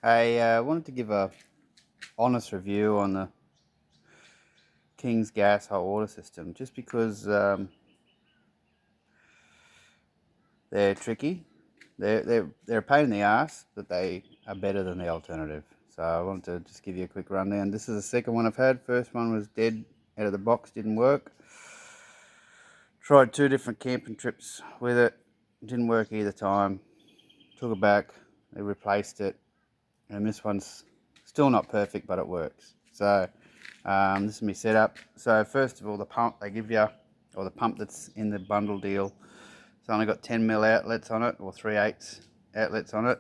I wanted to give a honest review on the King's Gas hot water system, just because they're tricky. They're a pain in the ass, but they are better than the alternative. So I wanted to just give you a quick rundown. This is the second one I've had. First one was dead out of the box, didn't work. Tried 2 different camping trips with it, didn't work either time. Took it back, they replaced it, and this one's still not perfect, but it works. So this is my setup. So first of all, the pump they give you, or the pump that's in the bundle deal, it's only got 10mm outlets on it, or 3/8 outlets on it.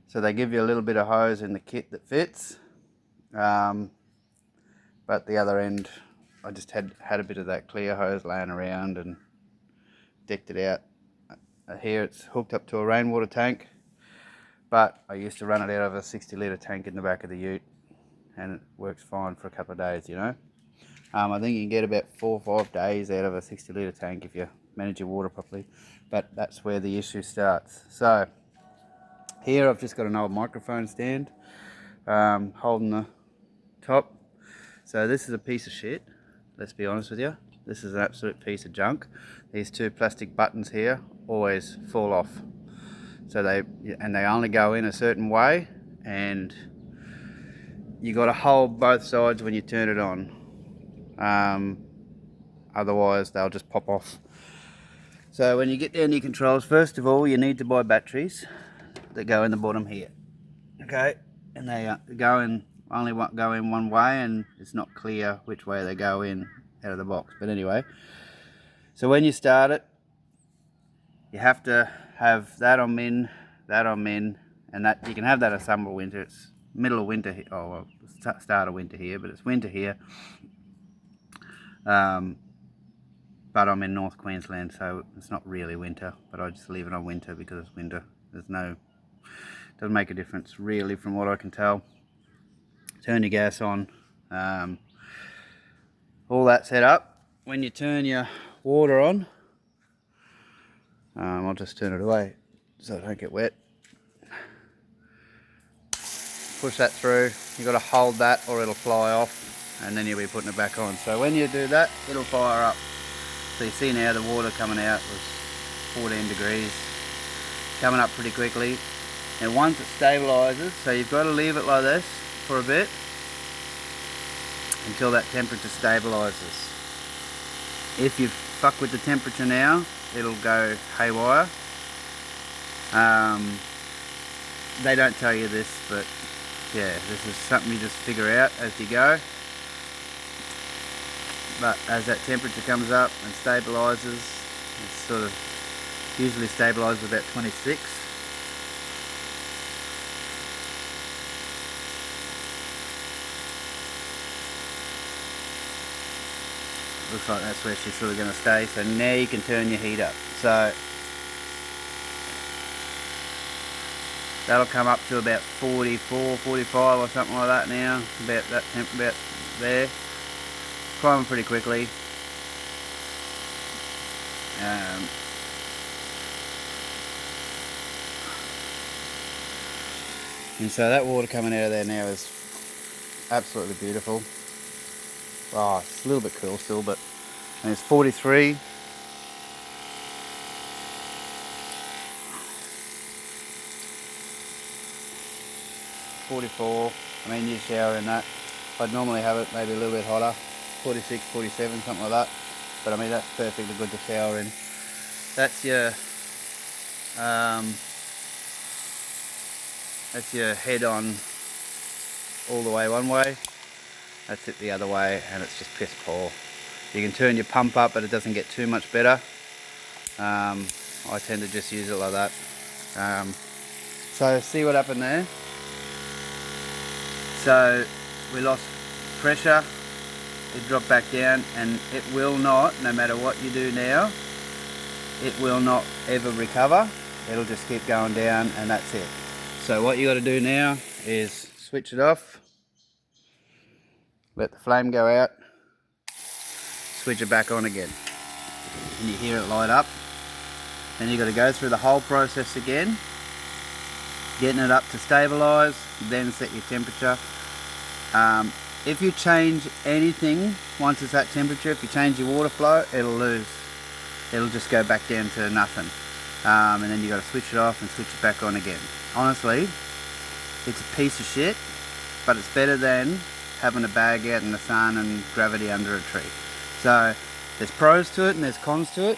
So they give you a little bit of hose in the kit that fits, but the other end, I just had a bit of that clear hose laying around and decked it out. Here it's hooked up to a rainwater tank, but I used to run it out of a 60 litre tank in the back of the ute, and it works fine for a couple of days, you know. I think you can get about 4 or 5 days out of a 60 litre tank if you manage your water properly, but that's where the issue starts. So here I've just got an old microphone stand holding the top. So this is a piece of shit, let's be honest with you. This is an absolute piece of junk. These 2 plastic buttons here always fall off. So they only go in a certain way, and you got to hold both sides when you turn it on. Otherwise they'll just pop off. So when you get down to your controls, first of all you need to buy batteries that go in the bottom here. Okay, and they only go in one way, and it's not clear which way they go in out of the box. But anyway, so when you start it, you have to have that on min, and that you can have that in summer or winter. It's middle of winter, start of winter here, but it's winter here. But I'm in North Queensland, so it's not really winter, but I just leave it on winter because it's winter. Doesn't make a difference really from what I can tell. Turn your gas on, all that set up. When you turn your water on, I'll just turn it away so it don't get wet. Push that through. You've got to hold that or it'll fly off, and then you'll be putting it back on. So when you do that, it'll fire up. So you see now the water coming out was 14 degrees, coming up pretty quickly. And once it stabilises, so you've got to leave it like this for a bit until that temperature stabilises. If you fuck with the temperature now, it'll go haywire. They don't tell you this, but yeah, this is something you just figure out as you go. But as that temperature comes up and stabilises, it's sort of usually stabilises about 26. Looks like that's where she's sort of going to stay. So now you can turn your heat up. So that'll come up to about 44, 45 or something like that now. About that temp, about there. Climbing pretty quickly. And so that water coming out of there now is absolutely beautiful. Oh, it's a little bit cool still, but and it's 43. $44. I mean, you shower in that. I'd normally have it maybe a little bit hotter, 46, 47, something like that. But I mean, that's perfectly good to shower in. That's your head on all the way one way. That's it the other way, and it's just piss poor. You can turn your pump up, but it doesn't get too much better. I tend to just use it like that. So see what happened there? So we lost pressure, it dropped back down, and it will not, no matter what you do now, it will not ever recover. It'll just keep going down, and that's it. So what you got to do now is switch it off, let the flame go out, switch it back on again, and you hear it light up. Then you got to go through the whole process again getting it up to stabilize, then set your temperature. If you change anything once it's at temperature, if you change your water flow, it'll lose. It'll just go back down to nothing. And then you got to switch it off and switch it back on again. Honestly, it's a piece of shit, but it's better than having a bag out in the sun and gravity under a tree. So there's pros to it and there's cons to it.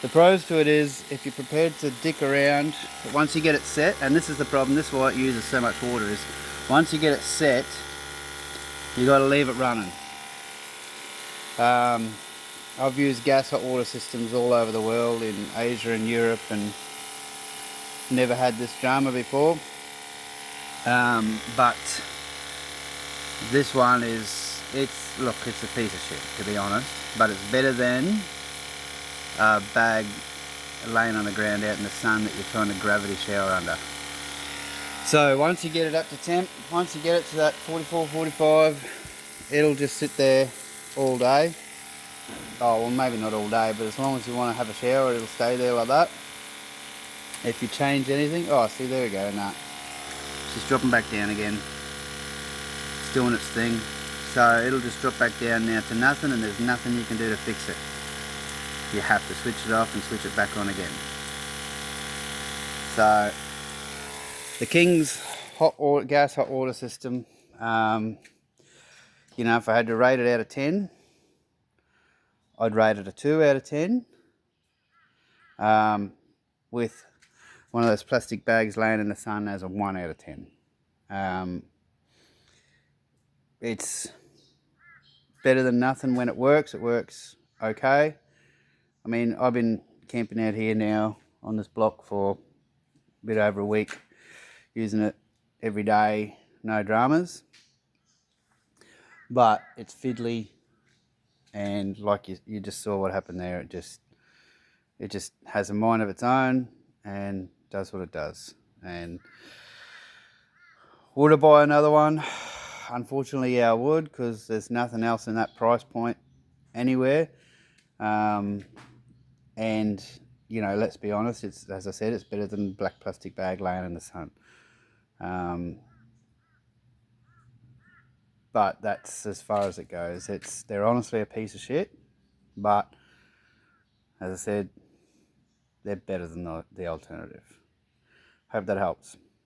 The pros to it is if you're prepared to dick around, once you get it set, and this is the problem, this is why it uses so much water, is once you get it set, you got to leave it running. I've used gas hot water systems all over the world, in Asia and Europe, and never had this drama before. But this one is, it's a piece of shit, to be honest, but it's better than a bag laying on the ground out in the sun that you're trying to gravity shower under. So once you get it up to temp, once you get it to that 44, 45, it'll just sit there all day. Oh, well, maybe not all day, but as long as you want to have a shower, it'll stay there like that. If you change anything, oh, see, there we go, nah. It's just dropping back down again. It's doing its thing. So it'll just drop back down now to nothing, and there's nothing you can do to fix it. You have to switch it off and switch it back on again. So the King's gas hot water system, you know, if I had to rate it out of 10, I'd rate it a 2 out of 10. With one of those plastic bags laying in the sun as a 1 out of 10. It's better than nothing when it works. It works okay. I mean, I've been camping out here now on this block for a bit over a week, using it every day, no dramas. But it's fiddly, and like you just saw what happened there, it just has a mind of its own and does what it does. And would I buy another one? Unfortunately, yeah, I would, because there's nothing else in that price point anywhere. And you know, let's be honest, it's, as I said, it's better than a black plastic bag laying in the sun. But that's as far as it goes. They're honestly a piece of shit, but as I said, they're better than the alternative. Hope that helps.